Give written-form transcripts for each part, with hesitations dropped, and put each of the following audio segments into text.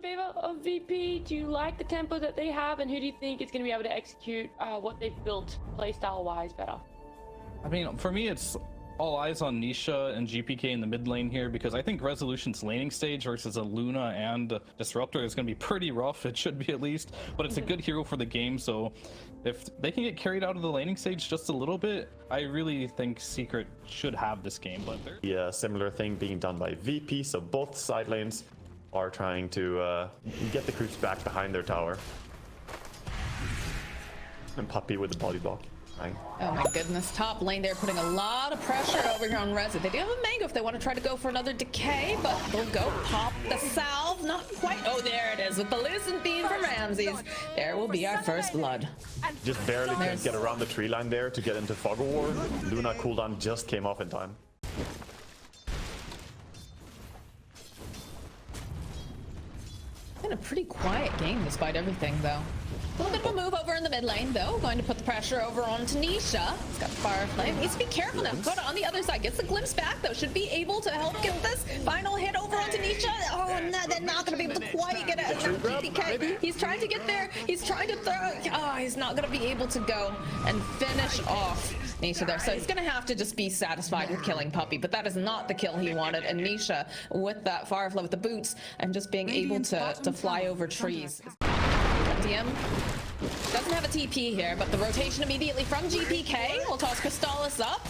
in favor of VP? Do you like the tempo that they have, and who do you think is going to be able to execute what they've built playstyle wise better? I mean, for me, it's all eyes on Nisha and GPK in the mid lane here, because I think Resolution's laning stage versus a Luna and Disruptor is going to be pretty rough. It should be, at least, but it's a good hero for the game. So if they can get carried out of the laning stage just a little bit, I really think Secret should have this game. But yeah, similar thing being done by VP. So both side lanes are trying to get the creeps back behind their tower. And Puppey with the body block. Oh my goodness, top lane there putting a lot of pressure over here on Resi. They do have a mango if they want to try to go for another decay, but they'll go pop the salve. Not quite. Oh, there it is with the Lucent Beam from Ramses. There will be our first blood. Just barely can get around the tree line there to get into Fog of War. Luna cooldown just came off in time. Been a pretty quiet game despite everything, though. A little bit of a move over in the mid lane, though. Going to put the pressure over onto Nisha. He's got Fire Flame. Needs to be careful now. Dakota on the other side. Gets the glimpse back, though. Should be able to help get this final hit over onto Nisha. Oh, no, they're not going to be able to quite get it. GPK. He's trying to get there. He's trying to throw. Oh, he's not going to be able to go and finish off Nisha there. So he's going to have to just be satisfied with killing Puppey. But that is not the kill he wanted. And Nisha, with that Firefly, with the boots, and just being able to fly over trees. DM doesn't have a TP here, but the rotation immediately from GPK will toss Crystallis up.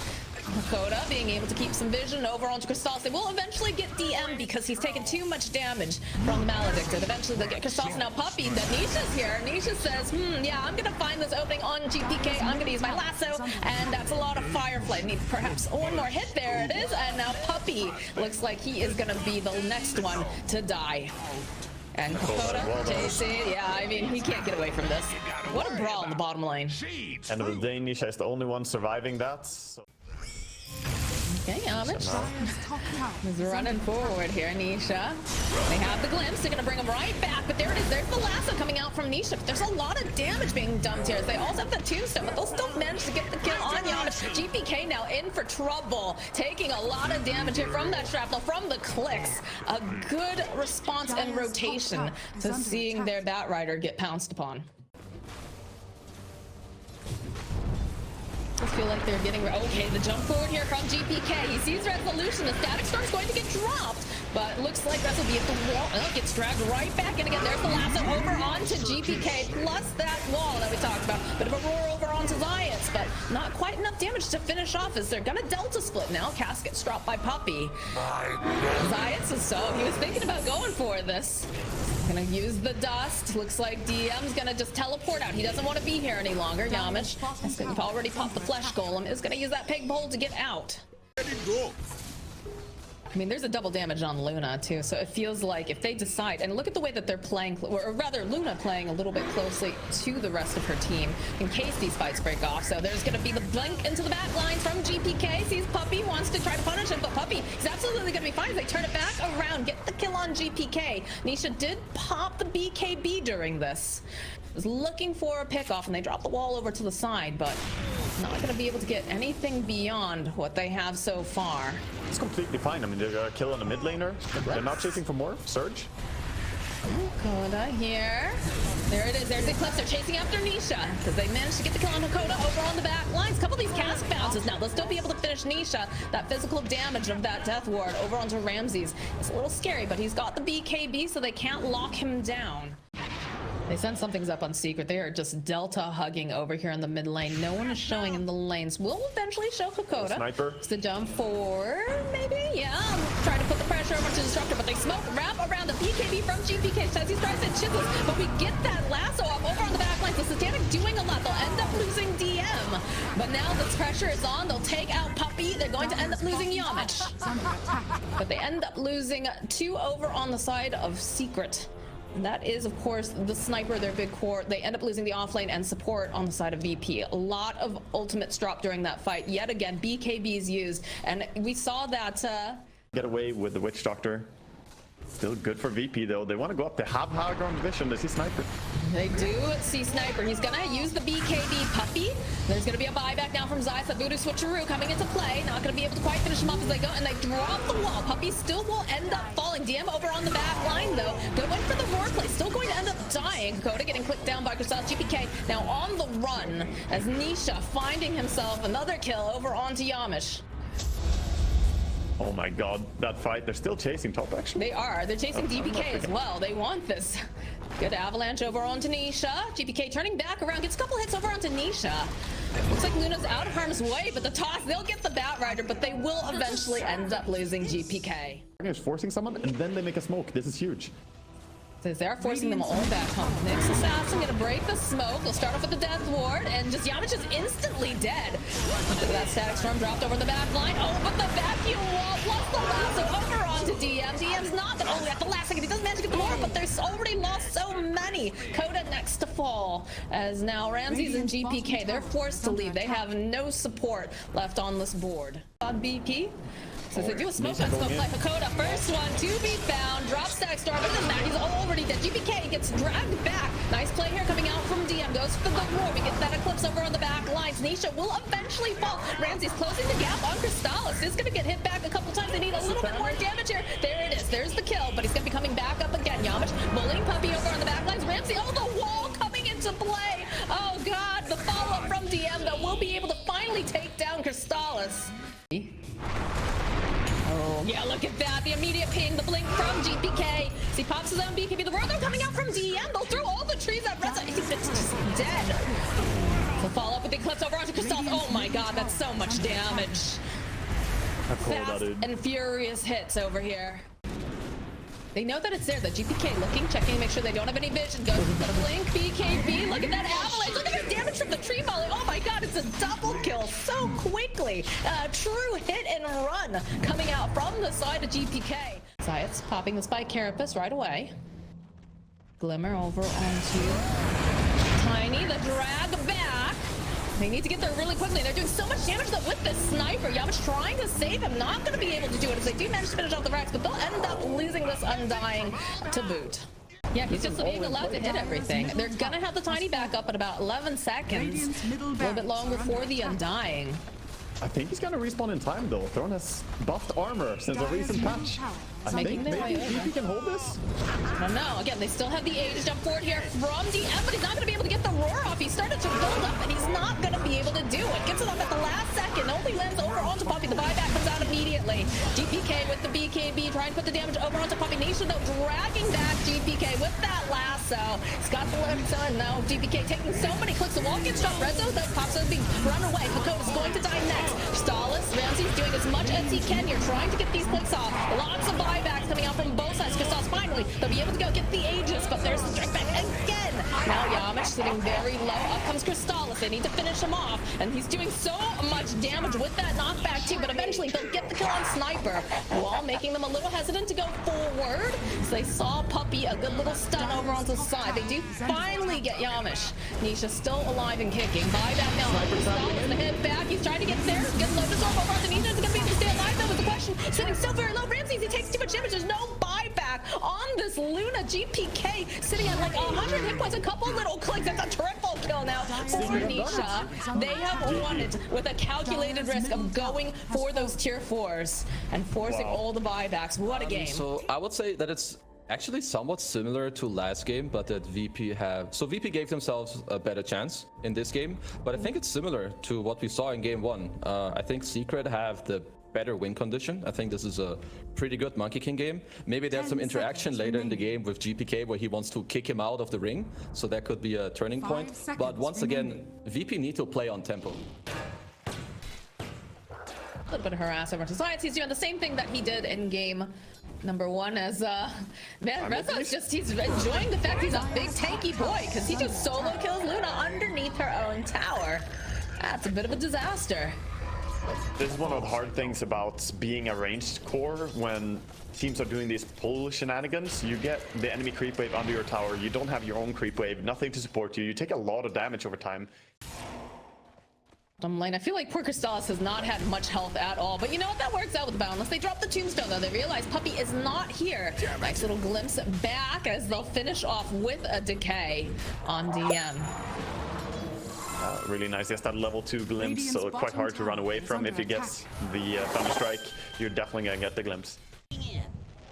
Dakota being able to keep some vision over onto Crystallis. They will eventually get DM because he's taken too much damage from the Maledicted. Eventually they'll get Crystallis. Now Puppey, that Nisha's here. Nisha says, yeah, I'm gonna find this opening on GPK. I'm gonna use my lasso, and that's a lot of Firefly. Need perhaps one more hit. There it is, and now Puppey looks like he is gonna be the next one to die. And Dakota, JC, yeah, I mean, he can't get away from this. What a brawl in the bottom lane. End of the day, Nisha is the only one surviving that. So. Okay, Amish is running forward here, Nisha. They have the glimpse, they're gonna bring him right back, but there it is, there's the lasso coming out from Nisha. But there's a lot of damage being dumped here. They also have the tombstone, but they'll still manage to get the kill on Amish. GPK now in for trouble, taking a lot of damage here from that shrapnel, from the clicks. A good response and rotation to seeing their Batrider get pounced upon. I feel like they're getting okay. The jump forward here from GPK. He sees Resolution. The Static Storm's going to get dropped, but looks like this will be at the wall. Oh, gets dragged right back in again. There's the lasso over onto GPK, plus that wall that we talked about. Bit of a roar over onto Zayats, but not quite enough damage to finish off as they're gonna Delta split now. Cass gets dropped by Puppey. Zayats is so he was thinking about going for this. Gonna use the dust. Looks like DM's gonna just teleport out. He doesn't want to be here any longer. Yamish has already popped the flesh golem. Is gonna use that pig pole to get out. I mean, there's a double damage on Luna too, so it feels like if they decide, and look at the way that they're playing, or rather Luna playing a little bit closely to the rest of her team in case these fights break off. So there's going to be the blink into the back line from GPK. Sees Puppey, wants to try to punish him, but Puppey is absolutely going to be fine as they turn it back around, get the kill on GPK. Nisha did pop the BKB during this. Was looking for a pickoff, and they dropped the wall over to the side, but not going to be able to get anything beyond what they have so far. It's completely fine. I mean, they're gonna kill on the mid laner. They're not chasing for more. Surge. Dakota here. There it is. There's the Eclipse. They're chasing after Nisha because they managed to get the kill on Dakota over on the back lines. A couple of these cast bounces now. They'll still be able to finish Nisha. That physical damage of that Death Ward over onto Ramses. It's a little scary, but he's got the BKB, so they can't lock him down. They sent something's up on Secret. They are just Delta hugging over here in the mid lane. No one is showing in the lanes. We'll eventually show Dakota. Sniper. It's the jump forward, maybe? Yeah. Try to put the pressure over to Disruptor, but they smoke wrap around the BKB from GPK. Says he's trying to chisels, but we get that lasso up over on the back line. So Satanic doing a lot. They'll end up losing DM. But now the pressure is on. They'll take out Puppey. They're going to end up losing Yamich. But they end up losing 2 over on the side of Secret. And that is, of course, the sniper, their big core. They end up losing the offlane and support on the side of VP. A lot of ultimates dropped during that fight. Yet again, BKBs used. And we saw that... Get away with the Witch Doctor. Still good for VP, though. They want to go up. They have high ground vision. They see Sniper. They do see Sniper. He's going to use the BKB Puppey. There's going to be a buyback now from Zeiss. A Voodoo Switcheroo coming into play. Not going to be able to quite finish him off as they go. And they drop the wall. Puppey still will end up falling. DM over on the back line, though. Going for the Roar undying. Koda getting clicked down by Crystal. GPK now on the run as Nisha finding himself another kill over onto Yamish. Oh my god, that fight. They're still chasing top, actually. They are. They're chasing DPK as well. They want this. Good avalanche over onto Nisha. GPK turning back around. Gets a couple hits over onto Nisha. Looks like Luna's out of harm's way, but the toss, they'll get the Batrider, but they will eventually end up losing GPK. Is forcing someone, and then they make a smoke. This is huge. Says they're forcing them all back home. Next assassin gonna break the smoke. They'll start off with the death ward, and just Yamish is instantly dead. That static storm dropped over the back line. Oh, but the vacuum wall plus the lasso over onto DM. DM's not that only at the last second. He doesn't manage to get the more, but there's already lost so many. Koda next to fall, as now Ramses and GPK, they're forced to leave. They have no support left on this board. On BP. So they do a smoke on smoke play. Hakoda, first one to be found. Drop stack storm, but then that he's already dead. GPK gets dragged back. Nice play here coming out from DM. Goes for the roar. We get that eclipse over on the back lines. Nisha will eventually fall. Ramsey's closing the gap on Crystallis. Is going to get hit back a couple times. They need a little bit more damage here. There it is. There's the kill, but he's going to be coming back up again. Yamish bullying Puppy over on the back lines. Ramsey, oh, the wall coming into play. Oh, God. The follow-up from DM that will be able to finally take down Crystallis. Oh, yeah, look at that. The immediate ping, the blink from GPK. See, pops his own BKB. The roar coming out from DM. They'll throw all the trees at Reza. He's just dead. The follow up with the eclipse over onto Crystal. Oh my god, that's so much damage. Fast and furious hits over here. They know that it's there. The GPK looking, checking to make sure they don't have any vision. Goes with the blink, BKB. Look at that avalanche. Look at the damage from the tree volley. Oh my god, it's a double kill so quickly. A true hit and run coming out from the side of GPK. Zayat's popping the spike carapace right away. Glimmer over onto Tiny. The drag back. They need to get there really quickly. They're doing so much damage though with this sniper. Yamish trying to save him. Not going to be able to do it as they do manage to finish off the racks, but they'll end up losing this Undying to boot. Yeah, he's just being allowed to hit everything. They're going to have the Tiny back up at about 11 seconds. A little bit longer for the Undying. I think he's gonna respawn in time though. Thorn has buffed armor since a recent patch. I think maybe he can hold this. I don't know. Again, they still have the age jump forward here from DM, but he's not going to be able to get the roar off. He started to build up, and he's not going to be able to do it. Gets it off at the last second. Only lands over onto Poppy. The buyback comes out immediately. GPK with the BKB trying to put the damage over onto Poppy. Nation though dragging back GPK with that lasso. He's got the left side now. GPK taking so many clicks. The wall gets dropped. Rezo though pops out being run away. Hakoda's going to die next. Stallis, Ramsey's doing as much as he can here, trying to get these clicks off. Lots of buybacks coming out from both sides. Crystallis finally, they'll be able to go get the Aegis, but there's the strike back again. Now Yamish sitting very low. Up comes Crystallis. They need to finish him off, and he's doing so much damage with that knockback too, but eventually they'll get the kill on Sniper, while making them a little hesitant to go forward. So they saw Puppy, a good little stun over onto the side. They do finally get Yamish. Nisha still alive and kicking. Buyback now. Crystallis the hit back. He's trying to get there. Get Lotus over onto Nisha. Is going to be able to stay alive though with the question. Sitting so very low. Ramses, he takes too much damage. There's no buyback on this Luna. GPK sitting at like 100 hit points. A couple little clicks. That's a triple kill now for Nisha. They have won it with a calculated risk of going for those tier 4s and forcing all the buybacks. What a game. So I would say that it's actually somewhat similar to last game, but that VP gave themselves a better chance in this game, but I think it's similar to what we saw in game 1. I think Secret have the better win condition. I think this is a pretty good Monkey King game. Maybe there's some interaction later in the game with GPK where he wants to kick him out of the ring, so that could be a turning point. But once again, VP need to play on tempo. A little bit of harass over to Science. He's doing the same thing that he did in game number 1 as man, Reza is just, he's enjoying the fact he's a big tanky boy because he just solo kills Luna underneath her own tower. That's a bit of a disaster. This is one of the hard things about being a ranged core when teams are doing these pull shenanigans. You get the enemy creep wave under your tower, you don't have your own creep wave, nothing to support you, you take a lot of damage over time. Lane. I feel like poor Crystallis has not had much health at all, but you know what, that works out with Boundless. They drop the tombstone though. They realize Puppy is not here. Nice little glimpse back as they'll finish off with a decay on DM. Really nice. Yes, that level 2 glimpse, so quite hard to run away from. If you get the Thunder Strike, you're definitely gonna get the glimpse.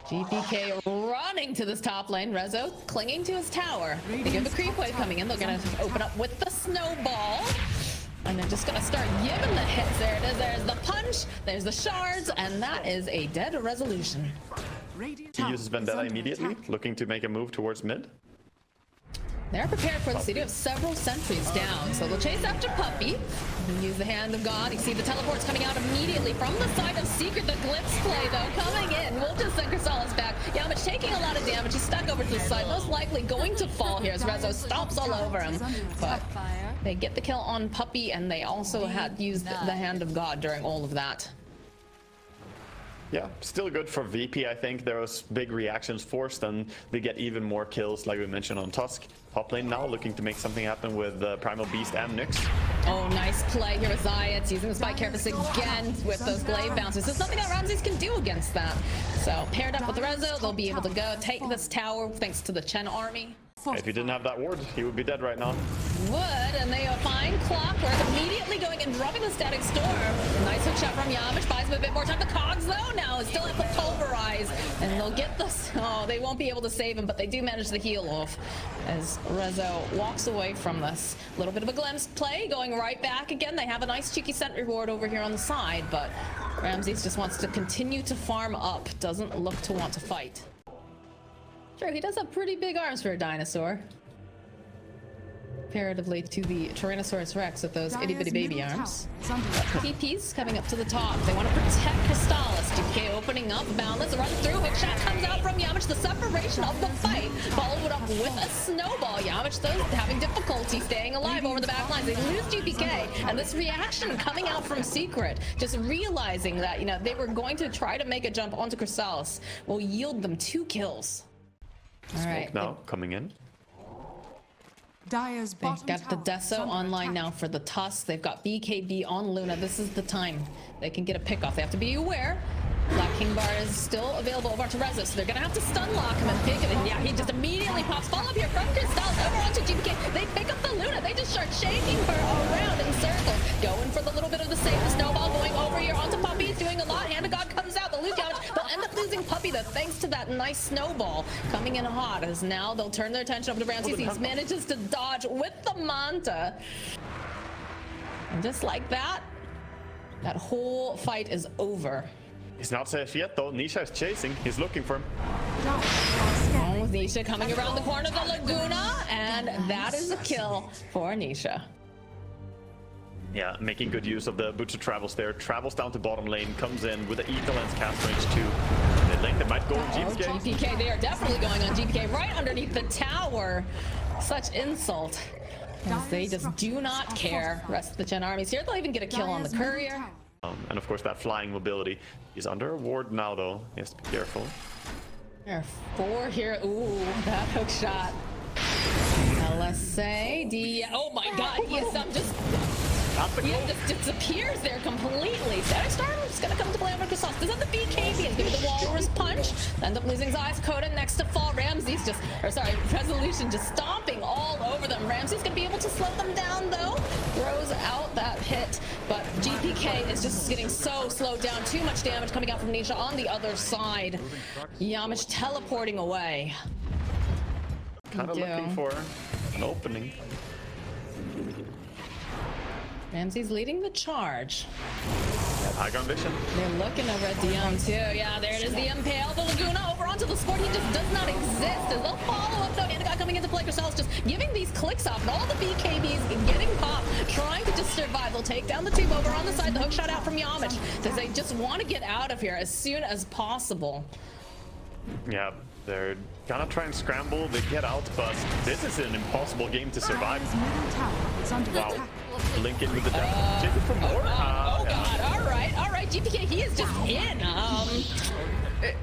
GPK running to this top lane. Rezo clinging to his tower. They give a creep wave coming in. They're gonna open up with the snowball. And they're just gonna start giving the hits. There it is. There's the punch. There's the shards. And that is a dead resolution. He uses Vendetta immediately, looking to make a move towards mid. They're prepared for this. They do have several sentries down, so they'll chase after Puppey. And use the Hand of God. You see the teleports coming out immediately from the side of Secret. The Glimpse play, though, coming in. We'll just send Chrysalis back. Yamich taking a lot of damage. He's stuck over to the side, most likely going to fall here as Rezo stomps all over him. But they get the kill on Puppey, and they also had used the Hand of God during all of that. Yeah, still good for VP, I think. There was big reactions forced, and they get even more kills, like we mentioned on Tusk. Top lane now looking to make something happen with Primal Beast and Nyx. Oh, nice play here with Zayat, using the Spike Carapace again with those Glaive Bouncers. There's nothing that Ramses can do against that. So, paired up with Rezo, they'll be able to go take this tower thanks to the Chen army. If he didn't have that ward, he would be dead right now. Would, and they find Clockwork immediately going and dropping the Static Storm. Nice hook shot from Yamish, buys him a bit more time. The Cogs, though, now is still at the Pulverize, and they'll get this. Oh, they won't be able to save him, but they do manage the heal off as Rezo walks away from this. A little bit of a glimpse play, going right back again. They have a nice cheeky scent reward over here on the side, but Ramses just wants to continue to farm up, doesn't look to want to fight. Sure, he does have pretty big arms for a dinosaur. Comparatively to the Tyrannosaurus Rex with those itty-bitty baby arms. TP's coming up to the top. They want to protect Crystallis. GPK opening up, Boundless, run through. Hook shot comes out from Yamish. The separation of the fight followed it up with a snowball. Yamish, though, having difficulty staying alive over the back lines. They lose GPK, and this reaction coming out from Secret, just realizing that, you know, they were going to try to make a jump onto Crystallis, will yield them 2 kills. All right. Now coming in. They've got the Deso online now for the Tusk. They've got BKB on Luna. This is the time they can get a pick off. They have to be aware. Black King Bar is still available over to Rezo, so they're gonna have to stun lock him and pick it. And yeah, he just immediately pops. Follow up here from Crystallis over onto GPK. They pick up the Luna. They just start shaking her around in circles. Going for the little bit of the save. The snowball going over here onto Puppey. He's doing a lot. Hand of God comes out. They'll lose damage. They'll end up losing Puppey, though, thanks to that nice snowball coming in hot. As now they'll turn their attention over to Ramses. He manages to dodge with the Manta. And just like that, that whole fight is over. He's not safe yet, though. Nisha is chasing. He's looking for him. Oh, Nisha coming around the corner of the Laguna, and that is a kill for Nisha. Yeah, making good use of the Butcher travels there. Travels down to bottom lane, comes in with the Eagle Lens cast range to mid lane. That might go on GPK. Oh, GPK, they are definitely going on GPK right underneath the tower. Such insult. As they just do not care. Rest of the Chen armies here. They'll even get a kill on the courier. And of course that flying mobility. He's under a ward now, though. He has to be careful. There are 4 here. Ooh, that hook shot. LSA, oh my god, he just disappears there completely. Static Storm is gonna come to play over Crystallis. This is the BKB. He's giving the Walrus punch. End up losing Zayas Coda next to fall. Ramses Resolution just stomping all over them. Ramses gonna be able to slow them down though. Throws out that hit, but GPK is just getting so slowed down. Too much damage coming out from Nisha on the other side. Yamish teleporting away. Kind of looking for an opening. Ramsey's leading the charge. High ground vision. They're looking over at DM too. Yeah, there it is. The Impale, the Laguna over onto the sport. He just does not exist. As they'll follow up though. Andagot coming into play. Crystallis just giving these clicks off. And all the BKBs getting popped. Trying to just survive. They'll take down the tube over on the side. The hook shot out from Yamish. Because they just want to get out of here as soon as possible. Yeah, they're gonna try and scramble. They get out, but this is an impossible game to survive. Wow. Link in with the death. Jacob for more? Oh god, alright, GPK, he is just in. It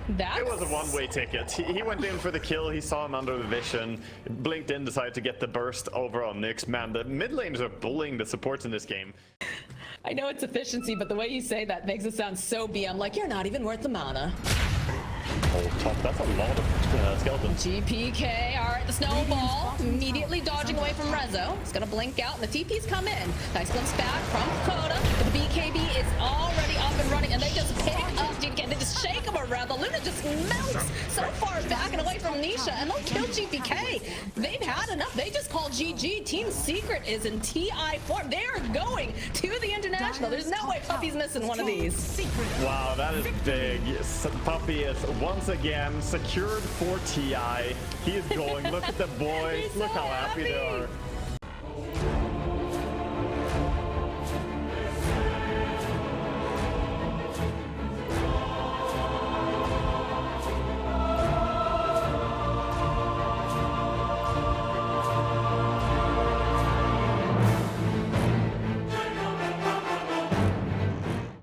was a one-way ticket. He went in for the kill, he saw him under the vision, blinked in, decided to get the burst over on Nyx. Man, the mid laners are bullying the supports in this game. I know it's efficiency, but the way you say that makes it sound so BM, like you're not even worth the mana. Oh, top, that's a lot of skeletons. GPK, alright, the snowball, immediately dodging away from Rezo. He's gonna blink out, and the TP's come in. Nice glimpse back from Dakota, but the BKB is already up and running, and they just pick up GPK. They just shake him around. The Luna just melts so far back and away from Nisha, and they'll kill GPK. They've had enough. They just called GG. Team Secret is in TI form. They are going to the International. There's no way Puppy's missing one of these. Wow, that is big. Puppy is once again secured for TI. He is going. Look at the boys. He's so Look how happy they happy. are.